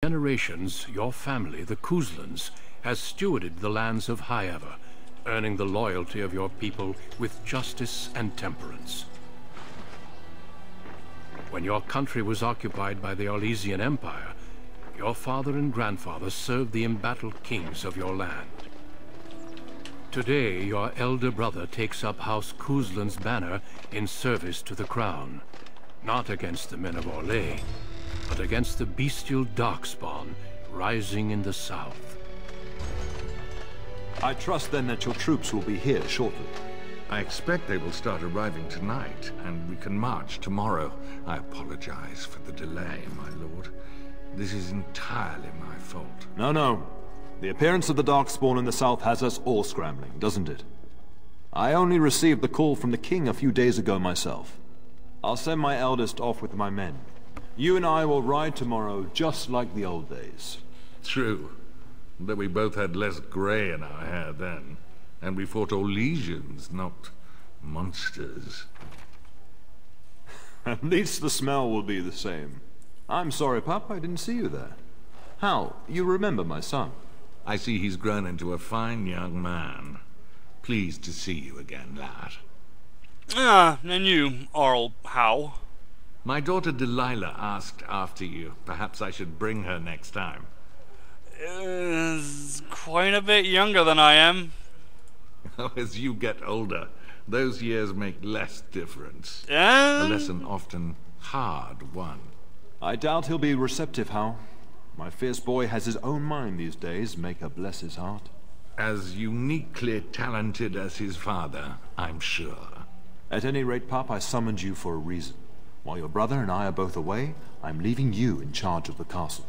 Generations, your family, the Kuzlans, has stewarded the lands of Highever, earning the loyalty of your people with justice and temperance. When your country was occupied by the Orlesian Empire, your father and grandfather served the embattled kings of your land. Today, your elder brother takes up House Kuzlan's banner in service to the crown, not against the men of Orlais, but against the bestial darkspawn rising in the south. I trust then that your troops will be here shortly. I expect they will start arriving tonight, and we can march tomorrow. I apologize for the delay, my lord. This is entirely my fault. No. The appearance of the Darkspawn in the south has us all scrambling, doesn't it? I only received the call from the king a few days ago myself. I'll send my eldest off with my men. You and I will ride tomorrow just like the old days. True. But we both had less grey in our hair then. And we fought Orlesians, not monsters. At least the smell will be the same. I'm sorry, pup, I didn't see you there. Hal, you remember my son? I see he's grown into a fine young man. Pleased to see you again, lad. And you, Arl Howe? My daughter Delilah asked after you. Perhaps I should bring her next time. Quite a bit younger than I am. As you get older, those years make less difference. Yeah? A lesson often hard won. I doubt he'll be receptive, Hal. My fierce boy has his own mind these days, make her bless his heart. As uniquely talented as his father, I'm sure. At any rate, pup, I summoned you for a reason. While your brother and I are both away, I'm leaving you in charge of the castle.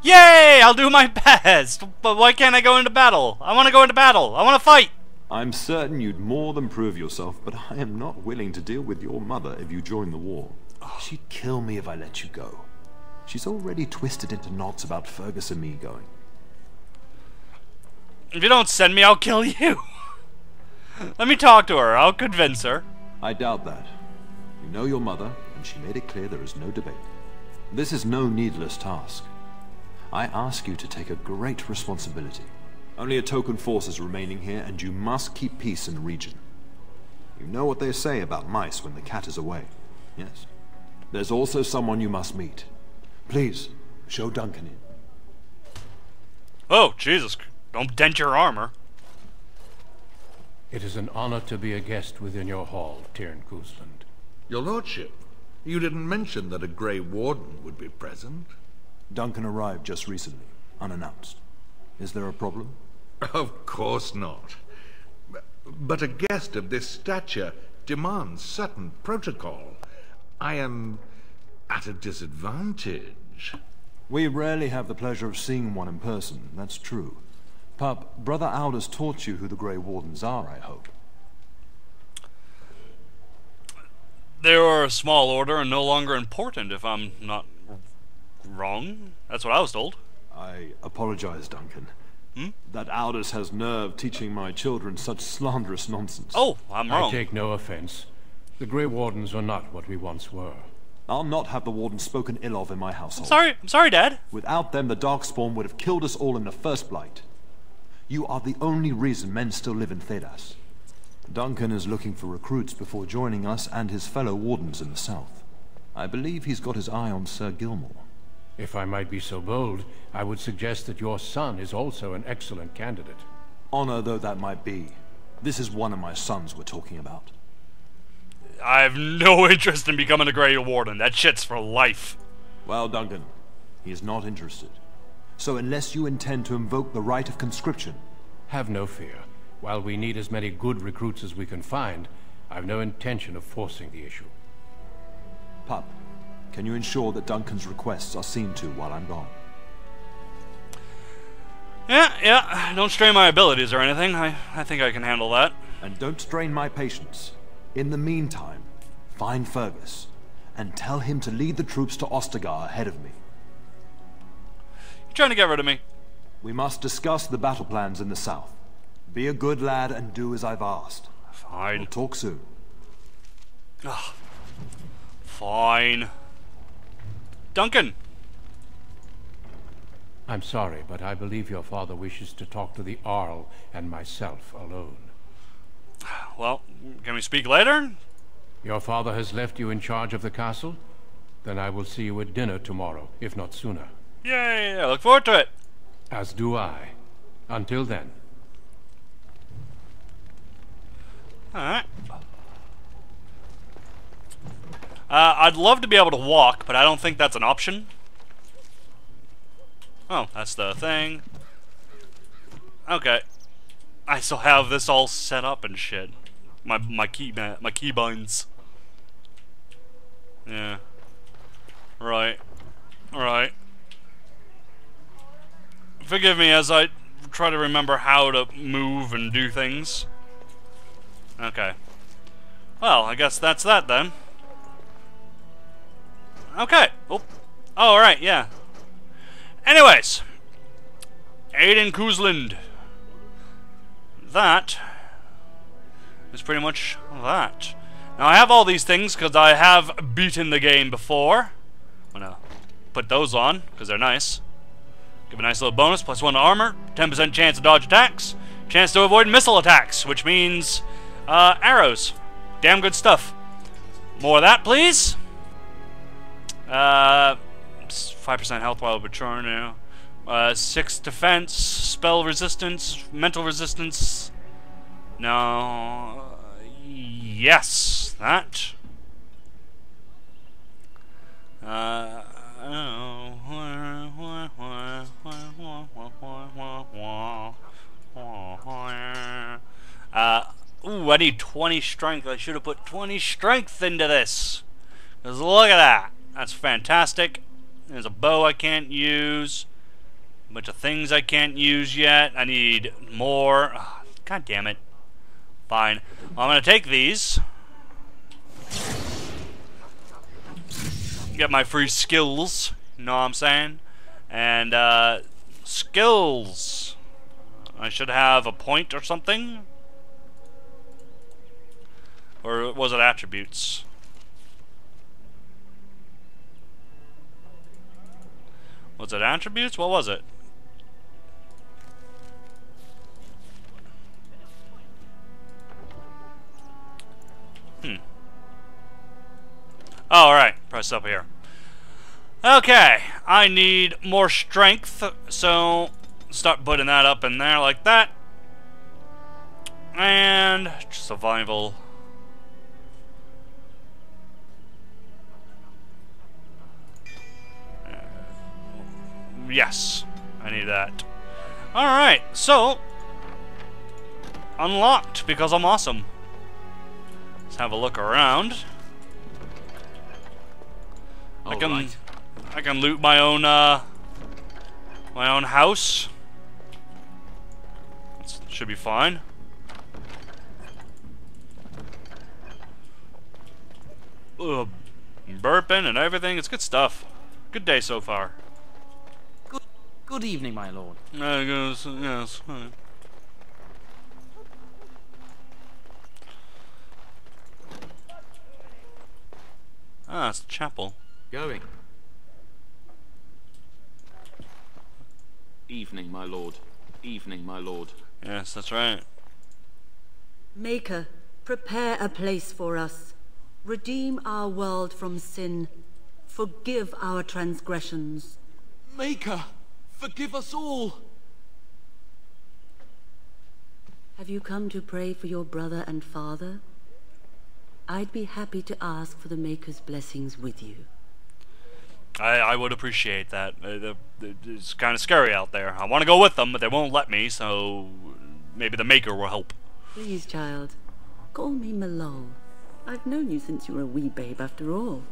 Yay! I'll do my best! But why can't I go into battle? I want to go into battle! I want to fight! I'm certain you'd more than prove yourself, but I am not willing to deal with your mother if you join the war. She'd kill me if I let you go. She's already twisted into knots about Fergus and me going. If you don't send me, I'll kill you! Let me talk to her. I'll convince her. I doubt that. You know your mother, and she made it clear there is no debate. This is no needless task. I ask you to take a great responsibility. Only a token force is remaining here, and you must keep peace in the region. You know what they say about mice when the cat is away, yes? There's also someone you must meet. Please, show Duncan in. Oh, Jesus. Don't dent your armor. It is an honor to be a guest within your hall, Tyrn Kuzland. Your lordship, you didn't mention that a Grey Warden would be present. Duncan arrived just recently, unannounced. Is there a problem? Of course not. But a guest of this stature demands certain protocol. I am at a disadvantage. We rarely have the pleasure of seeing one in person, that's true. Pup, Brother Aldous taught you who the Grey Wardens are, I hope. They are a small order and no longer important, if I'm not wrong. That's what I was told. I apologize, Duncan. Hmm? That Aldous has nerve teaching my children such slanderous nonsense. Oh, I'm wrong. I take no offense. The Grey Wardens are not what we once were. I'll not have the Warden spoken ill of in my household. I'm sorry, Dad. Without them, the Darkspawn would have killed us all in the first blight. You are the only reason men still live in Thedas. Duncan is looking for recruits before joining us and his fellow Wardens in the south. I believe he's got his eye on Sir Gilmore. If I might be so bold, I would suggest that your son is also an excellent candidate. Honor though that might be, this is one of my sons we're talking about. I have no interest in becoming a Grey Warden. That shit's for life. Well, Duncan, he is not interested. So unless you intend to invoke the right of conscription... Have no fear. While we need as many good recruits as we can find, I've no intention of forcing the issue. Pup, can you ensure that Duncan's requests are seen to while I'm gone? Yeah. Don't strain my abilities or anything. I think I can handle that. And don't strain my patience. In the meantime, find Fergus, and tell him to lead the troops to Ostagar ahead of me. You trying to get rid of me? We must discuss the battle plans in the south. Be a good lad and do as I've asked. Fine. We'll talk soon. Ugh. Fine. Duncan! I'm sorry, but I believe your father wishes to talk to the Arl and myself alone. Well, can we speak later? Your father has left you in charge of the castle? Then I will see you at dinner tomorrow, if not sooner. Yay, I look forward to it. As do I. Until then. Alright. I'd love to be able to walk, but I don't think that's an option. Oh, that's the thing. Okay. I still have this all set up and shit. My keybinds. Yeah. Right. Right. Forgive me as I try to remember how to move and do things. Okay. Well, I guess that's that then. Okay. Oh, alright, yeah. Anyways. Aiden Kuzland. That is pretty much that. Now, I have all these things because I have beaten the game before. I'm gonna put those on because they're nice. Give a nice little bonus, +1 to armor, 10% chance to dodge attacks, chance to avoid missile attacks, which means arrows. Damn good stuff. More of that, please. 5% health while return now. 6 defense, spell resistance, mental resistance. No. Yes, that. Ooh, I need 20 strength. I should have put 20 strength into this. Because look at that. That's fantastic. There's a bow I can't use. A bunch of things I can't use yet. I need more. Oh, God damn it. Fine. Well, I'm going to take these. Get my free skills. You know what I'm saying? And, skills. I should have a point or something. Or was it attributes? Was it attributes? What was it? Oh, alright. Press up here. Okay. I need more strength, so start putting that up in there like that. And survival. Yes, I need that. Alright, so unlocked because I'm awesome. Let's have a look around. I can loot my own house. That should be fine. Ugh, burping and everything. It's good stuff. Good day so far. Good evening, my lord. Yes. Ah, it's the chapel. Going. Evening, my lord. Evening, my lord. Yes, that's right. Maker, prepare a place for us. Redeem our world from sin. Forgive our transgressions. Maker, forgive us all. Have you come to pray for your brother and father? I'd be happy to ask for the Maker's blessings with you. I would appreciate that. It's kind of scary out there. I want to go with them, but they won't let me, so maybe the Maker will help. Please, child, call me Malol. I've known you since you were a wee babe after all.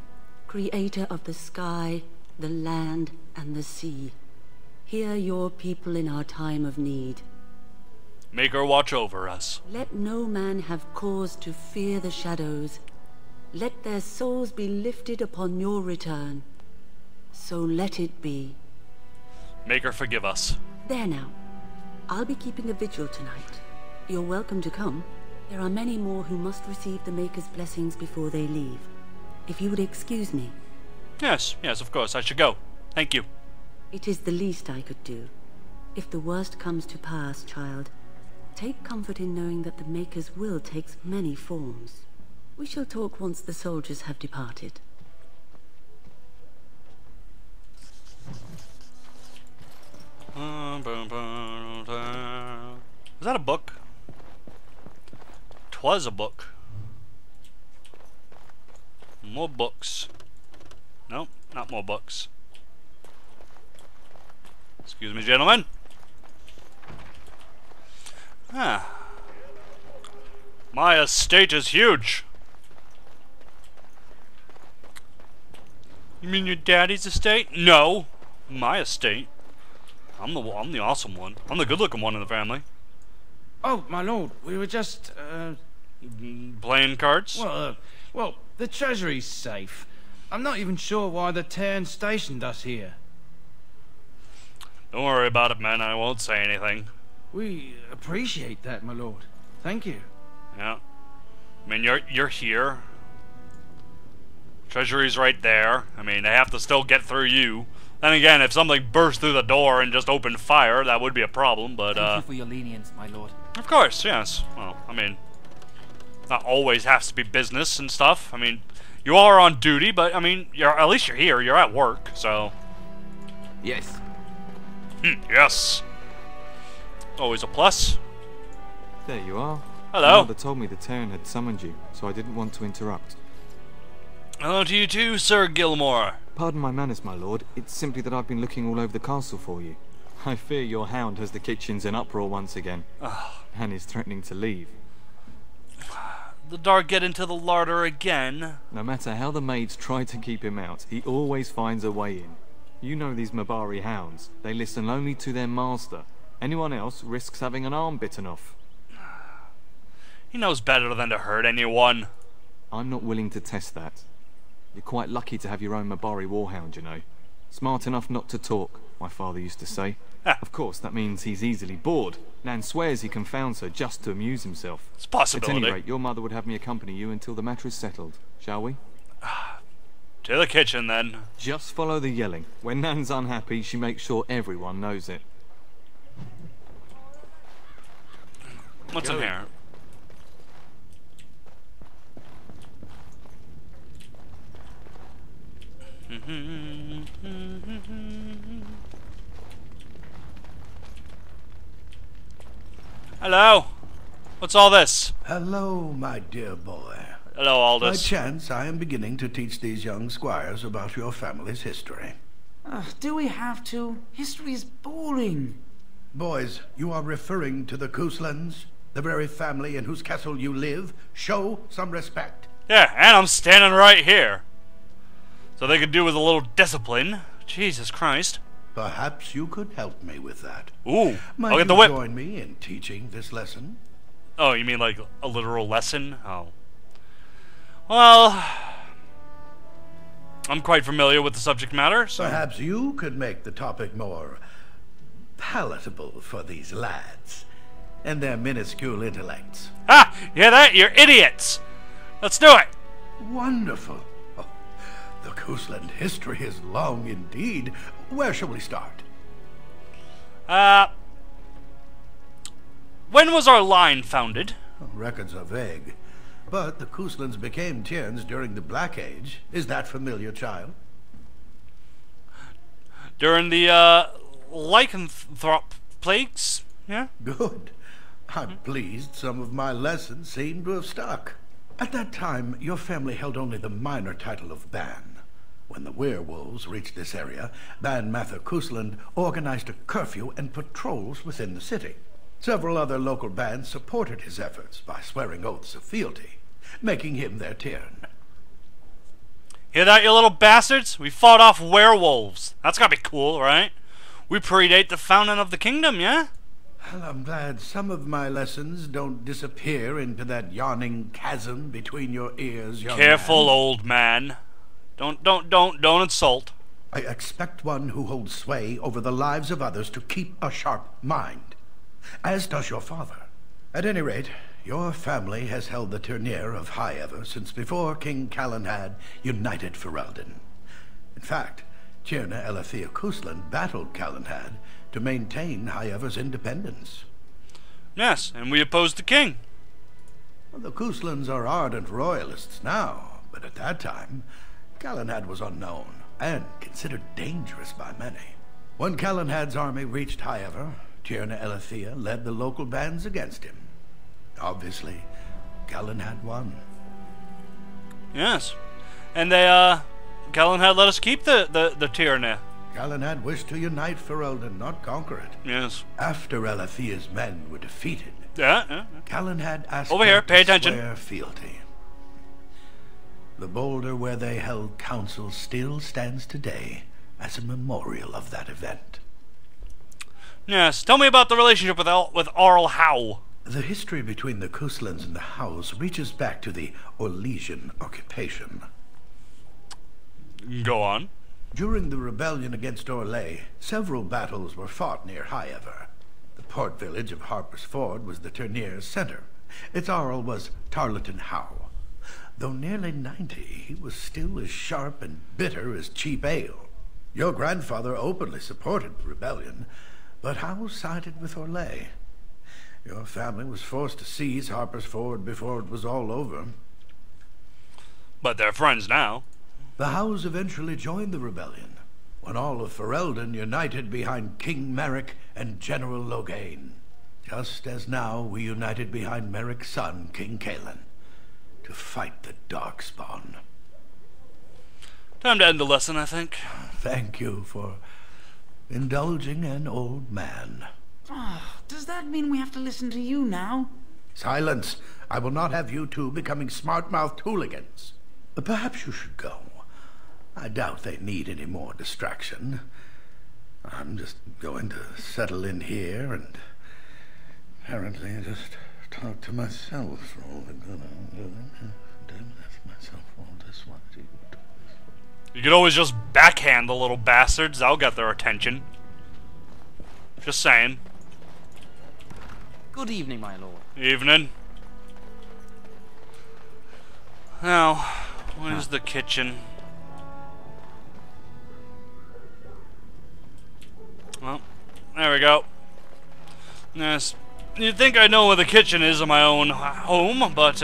Creator of the sky, the land, and the sea. Hear your people in our time of need. Maker, watch over us. Let no man have cause to fear the shadows. Let their souls be lifted upon your return. So let it be. Maker, forgive us. There now. I'll be keeping a vigil tonight. You're welcome to come. There are many more who must receive the Maker's blessings before they leave. If you would excuse me. Yes, of course, I should go. Thank you. It is the least I could do. If the worst comes to pass, child, take comfort in knowing that the Maker's will takes many forms. We shall talk once the soldiers have departed. Is that a book? 'Twas a book. More books. Nope, not more books. Excuse me, gentlemen. Ah. My estate is huge. You mean your daddy's estate? No, my estate. I'm the awesome one. I'm the good-looking one in the family. Oh, my lord, we were just, Playing cards? well, the treasury's safe. I'm not even sure why the Tern stationed us here. Don't worry about it, man. I won't say anything. We appreciate that, my lord. Thank you. Yeah. I mean, you're here. Treasury's right there. I mean, they have to still get through you. Then again, if something burst through the door and just opened fire, that would be a problem, but, Thank you for your lenience, my lord. Of course, yes. Well, I mean, not always has to be business and stuff. I mean, you are on duty, but, I mean, at least you're here. You're at work, so... Yes. Yes. Always a plus. There you are. Hello. Mother told me the Terran had summoned you, so I didn't want to interrupt. Hello to you too, Sir Gilmore. Pardon my manners, my lord. It's simply that I've been looking all over the castle for you. I fear your hound has the kitchens in uproar once again, and is threatening to leave. The dog get into the larder again. No matter how the maids try to keep him out, he always finds a way in. You know these Mabari hounds. They listen only to their master. Anyone else risks having an arm bitten off. He knows better than to hurt anyone. I'm not willing to test that. You're quite lucky to have your own Mabari warhound, you know. Smart enough not to talk, my father used to say. Of course, that means he's easily bored. Nan swears he confounds her just to amuse himself. It's a possibility. At any rate, your mother would have me accompany you until the matter is settled. Shall we? To the kitchen, then. Just follow the yelling. When Nan's unhappy, she makes sure everyone knows it. What's in here? Hello. What's all this? Hello, my dear boy. Hello, By Aldous. chance, I am beginning to teach these young squires about your family's history. Do we have to? History is boring. Boys, you are referring to the Kuzlens, the very family in whose castle you live. Show some respect. Yeah, and I'm standing right here. So they could do with a little discipline. Jesus Christ. Perhaps you could help me with that. Ooh, Might I'll get you the whip. join me in teaching this lesson? Oh, you mean like a literal lesson? Oh. Well, I'm quite familiar with the subject matter, so... Perhaps you could make the topic more palatable for these lads and their minuscule intellects. Ah! You hear that? You're idiots! Let's do it! Wonderful. Oh, the Kuzland history is long indeed. Where shall we start? When was our line founded? Records are vague, but the Kuzlans became Tierns during the Black Age. Is that familiar, child? During the, lycanthrope plagues? Yeah? Good. I'm pleased some of my lessons seem to have stuck. At that time, your family held only the minor title of Ban. When the werewolves reached this area, Ban Mather Kuzland organized a curfew and patrols within the city. Several other local bands supported his efforts by swearing oaths of fealty, making him their Tiern. Hear that, you little bastards? We fought off werewolves. That's gotta be cool, right? We predate the founding of the kingdom, yeah? Well, I'm glad some of my lessons don't disappear into that yawning chasm between your ears, young Careful, man. old man. Don't insult. I expect one who holds sway over the lives of others to keep a sharp mind, as does your father. At any rate, your family has held the tournure of High Ever since before King Kland had united Ferelden. In fact, Tierna Elathea Kustland battled Kland to maintain Highever's independence. Yes, and we opposed the king. Well, the Kustlands are ardent royalists now, but at that time, Kland was unknown and considered dangerous by many. When Kland's army reached Highever, Tierna Elathea led the local bands against him. Obviously, Kland won. Yes. And they, Kland let us keep the Tierna. Kland wished to unite Ferelden, not conquer it. Yes. After Elathea's men were defeated, Yeah. Kland asked Over here, them pay to attention. swear fealty. The boulder where they held council still stands today as a memorial of that event. Yes. Tell me about the relationship with Arl Howe. The history between the Kustlands and the Howes reaches back to the Orlesian occupation. Go on. During the rebellion against Orlais, several battles were fought near Highever. The port village of Harper's Ford was the tournier's center. Its Arl was Tarleton Howe. Though nearly 90, he was still as sharp and bitter as cheap ale. Your grandfather openly supported the rebellion, but Howe sided with Orlais. Your family was forced to seize Harper's Ford before it was all over. But they're friends now. The Howes eventually joined the rebellion, when all of Ferelden united behind King Merrick and General Logain, just as now we united behind Merrick's son, King Kalen, to fight the Darkspawn. Time to end the lesson, I think. Thank you for indulging an old man. Does that mean we have to listen to you now? Silence! I will not have you two becoming smart-mouthed hooligans. Perhaps you should go. I doubt they need any more distraction. I'm just going to settle in here and apparently just talk to myself for all the good I'm doing. You could always just backhand the little bastards. That'll get their attention. Just saying. Good evening, my lord. Evening. Now, where's the kitchen? Well, there we go. Yes. You'd think I know where the kitchen is in my own home, but,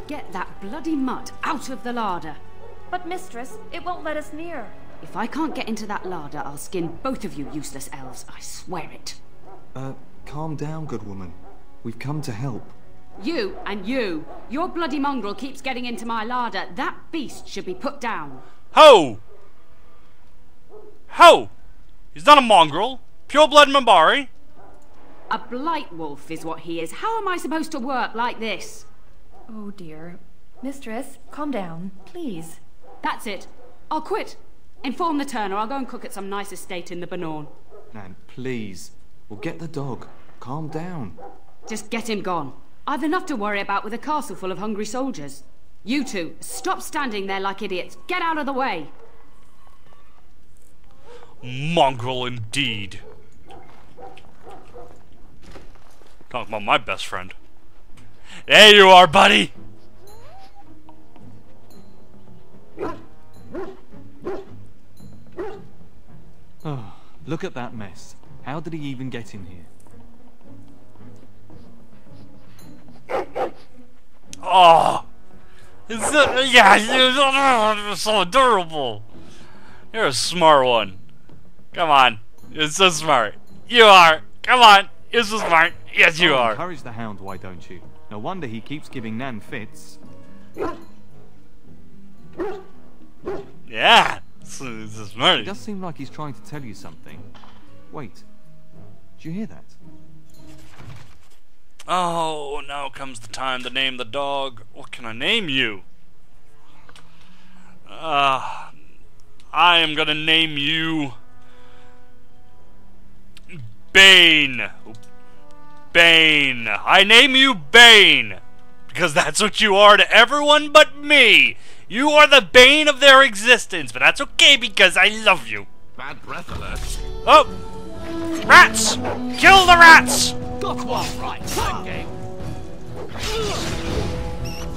Get that bloody mutt out of the larder. But, mistress, it won't let us near. If I can't get into that larder, I'll skin both of you useless elves. I swear it. Calm down, good woman. We've come to help. You and you. Your bloody mongrel keeps getting into my larder. That beast should be put down. Ho! Ho! He's not a mongrel. Pure blood Mabari. A blight wolf is what he is. How am I supposed to work like this? Oh dear. Mistress, calm down, please. That's it. I'll quit. Inform the turner. I'll go and cook at some nice estate in the Banorn. Nan, please. We'll get the dog. Calm down. Just get him gone. I've enough to worry about with a castle full of hungry soldiers. You two, stop standing there like idiots. Get out of the way. Mongrel indeed. Talking about my best friend. There you are, buddy! Oh, look at that mess. How did he even get in here? Oh! You're so adorable! You're a smart one. Come on. You're so smart. You are. Come on. You're so smart. Yes, you are. Encourage the hound, why don't you? No wonder he keeps giving Nan fits. Yeah. It's smart. It does seem like he's trying to tell you something. Wait. Did you hear that? Oh, now comes the time to name the dog. What can I name you? I am gonna name you Bane. Bane. I name you Bane because that's what you are to everyone but me. You are the bane of their existence, but that's okay because I love you. Bad breath alert. Oh! Rats! Kill the rats! Got one right, that game.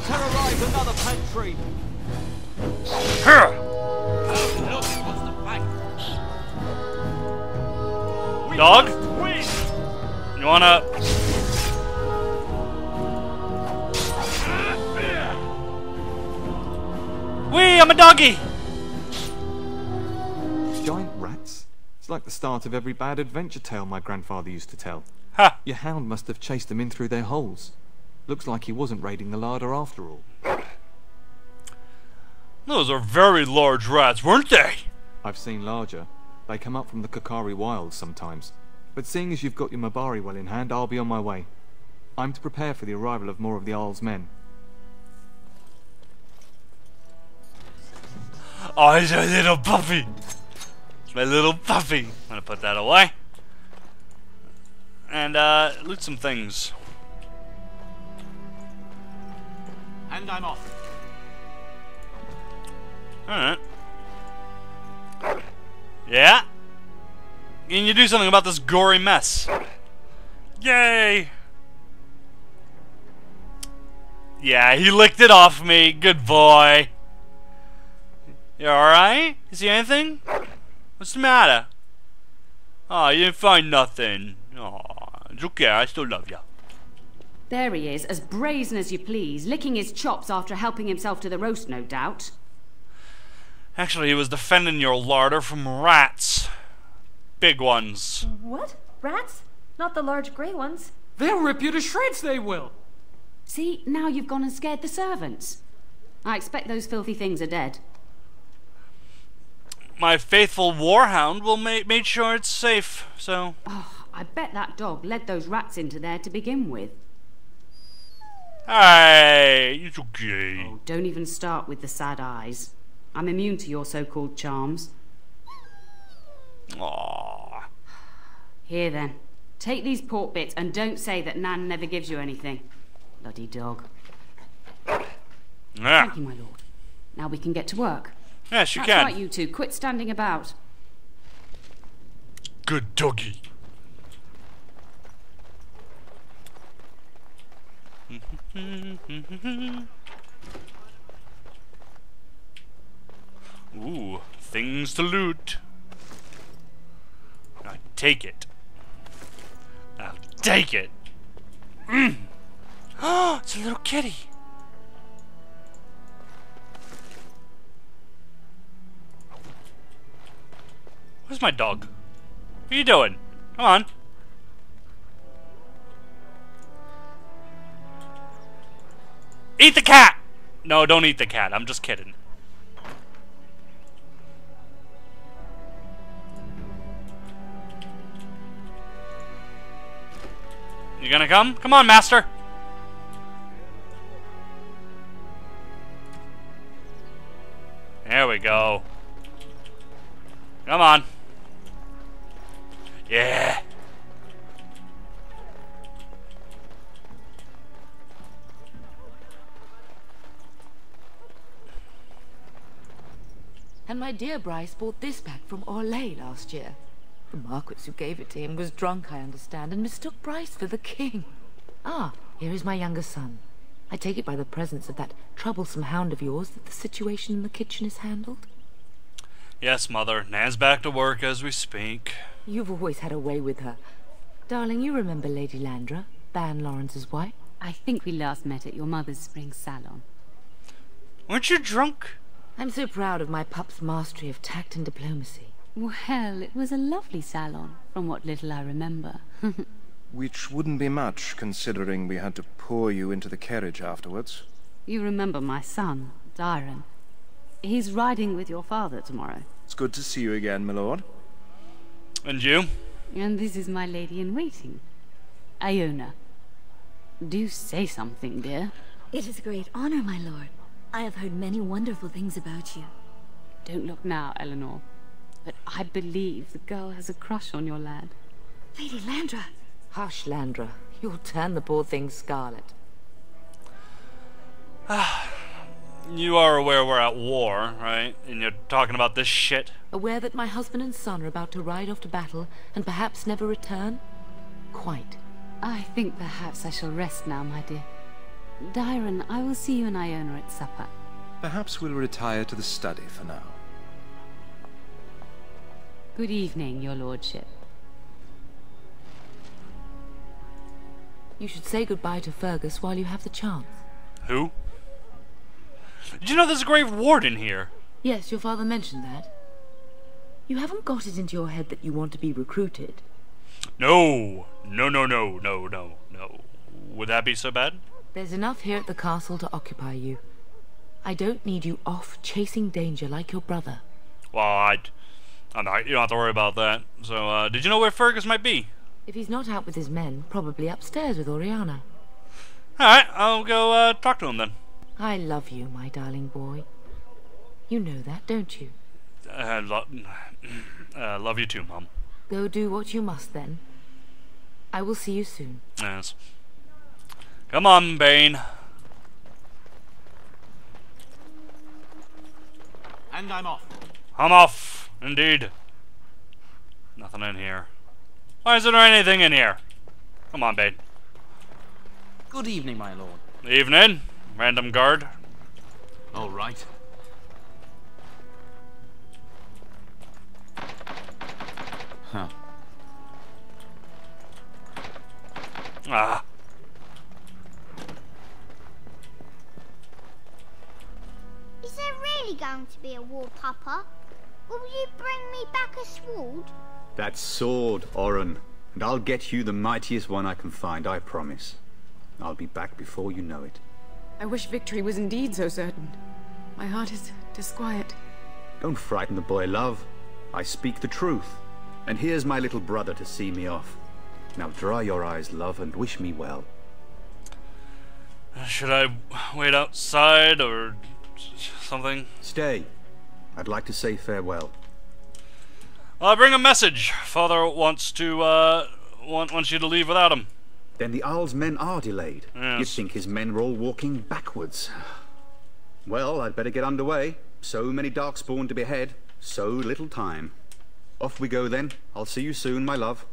Terrorize another pantry. Huh. Look, what's the fight? Dog? You wanna... Wee, I'm a doggy! Giant rats? It's like the start of every bad adventure tale my grandfather used to tell. Ha! Your hound must have chased them in through their holes. Looks like he wasn't raiding the larder after all. Those are very large rats, weren't they? I've seen larger. They come up from the Kakari wilds sometimes. But seeing as you've got your Mabari well in hand, I'll be on my way. I'm to prepare for the arrival of more of the Isle's men. Oh, it's my little puppy. It's my little puppy. I'm gonna put that away. And, loot some things. And I'm off. Alright. Yeah? Can you do something about this gory mess? Yay! Yeah, he licked it off me. Good boy. You alright? You see anything? What's the matter? Oh, you didn't find nothing. Oh, it's okay. I still love you. There he is, as brazen as you please, licking his chops after helping himself to the roast, no doubt. Actually, he was defending your larder from rats. Big ones. What? Rats? Not the large grey ones. They'll rip you to shreds, they will. See, now you've gone and scared the servants. I expect those filthy things are dead. My faithful warhound will made sure it's safe, so... Oh, I bet that dog led those rats into there to begin with. Hey, it's okay. Oh, don't even start with the sad eyes. I'm immune to your so-called charms. Aww. Here then, take these pork bits and don't say that Nan never gives you anything. Bloody dog. Yeah. Thank you, my lord. Now we can get to work. Yes, you That's can. right, you two. Quit standing about. Good doggy. Ooh, things to loot. I'll take it. I'll take it. Oh, it's a little kitty. Where's my dog? What are you doing? Come on. Eat the cat! No, don't eat the cat. I'm just kidding. You gonna come? Come on, master! There we go. Come on. Yeah. And my dear Bryce bought this back from Orlais last year. The Marquis who gave it to him was drunk, I understand, and mistook Bryce for the king. Ah, here is my younger son. I take it by the presence of that troublesome hound of yours that the situation in the kitchen is handled? Yes, Mother. Nan's back to work as we speak. You've always had a way with her. Darling, you remember Lady Landra, Ban Lawrence's wife? I think we last met at your mother's spring salon. Weren't you drunk? I'm so proud of my pup's mastery of tact and diplomacy. Well, it was a lovely salon, from what little I remember. Which wouldn't be much, considering we had to pour you into the carriage afterwards. You remember my son, Dyron. He's riding with your father tomorrow. It's good to see you again, my lord. And you? And this is my lady-in-waiting, Iona. Do say something, dear. It is a great honor, my lord. I have heard many wonderful things about you. Don't look now, Eleanor. But I believe the girl has a crush on your lad. Lady Landra! Hush, Landra. You'll turn the poor thing scarlet. You are aware we're at war, right? And you're talking about this shit? Aware that my husband and son are about to ride off to battle and perhaps never return? Quite. I think perhaps I shall rest now, my dear. Dyron, I will see you and Iona at supper. Perhaps we'll retire to the study for now. Good evening, your lordship. You should say goodbye to Fergus while you have the chance. Who? Did you know there's a grave warden here? Yes, your father mentioned that. You haven't got it into your head that you want to be recruited. No. No. Would that be so bad? There's enough here at the castle to occupy you. I don't need you off chasing danger like your brother. Well, I'm not, you don't have to worry about that. So, did you know where Fergus might be? If he's not out with his men, probably upstairs with Oriana. Alright, I'll go talk to him then. I love you, my darling boy. You know that, don't you? Love you too, Mom. Go do what you must then. I will see you soon. Yes. Come on, Bane. And I'm off. I'm off, indeed. Nothing in here. Why isn't there anything in here? Come on, Bane. Good evening, my lord. Evening, random guard. All right. Huh. Ah. Is there really going to be a war, Papa? Will you bring me back a sword? That sword, Oren. And I'll get you the mightiest one I can find, I promise. I'll be back before you know it. I wish victory was indeed so certain. My heart is disquiet. Don't frighten the boy, love. I speak the truth. And here's my little brother to see me off. Now dry your eyes, love, and wish me well. Should I wait outside or something? Stay. I'd like to say farewell. Bring a message. Father wants to, wants you to leave without him. Then the Owl's men are delayed. Yes. You'd think his men were all walking backwards. Well, I'd better get underway. So many darkspawn to behead, so little time. Off we go then. I'll see you soon, my love.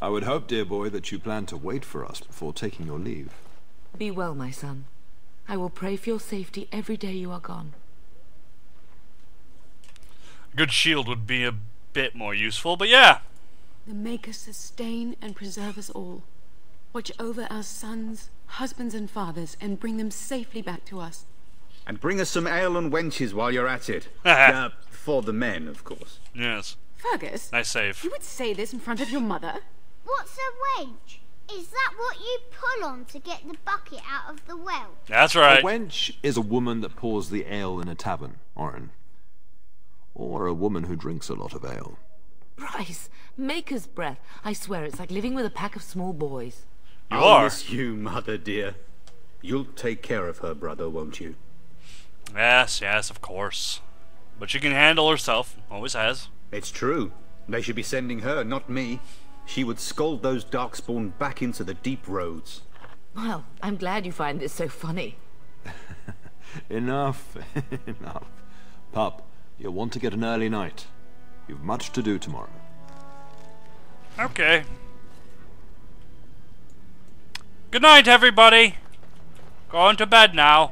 I would hope, dear boy, that you plan to wait for us before taking your leave. Be well, my son. I will pray for your safety every day you are gone. A good shield would be a bit more useful, but yeah. The Maker sustain and preserve us all. Watch over our sons, husbands and fathers, and bring them safely back to us. And bring us some ale and wenches while you're at it. For the men, of course. Yes. Fergus? Nice save. You would say this in front of your mother? What's a wench? Is that what you pull on to get the bucket out of the well? That's right. A wench is a woman that pours the ale in a tavern, Oren. Or a woman who drinks a lot of ale. Bryce, Maker's breath. I swear it's like living with a pack of small boys. I'll miss you, mother dear. You'll take care of her, brother, won't you? Yes, of course. But she can handle herself. Always has. It's true. They should be sending her, not me. She would scold those darkspawn back into the deep roads. Well, I'm glad you find this so funny. Enough. Enough. Pup, you'll want to get an early night. You've much to do tomorrow. Okay. Good night, everybody. Going to bed now.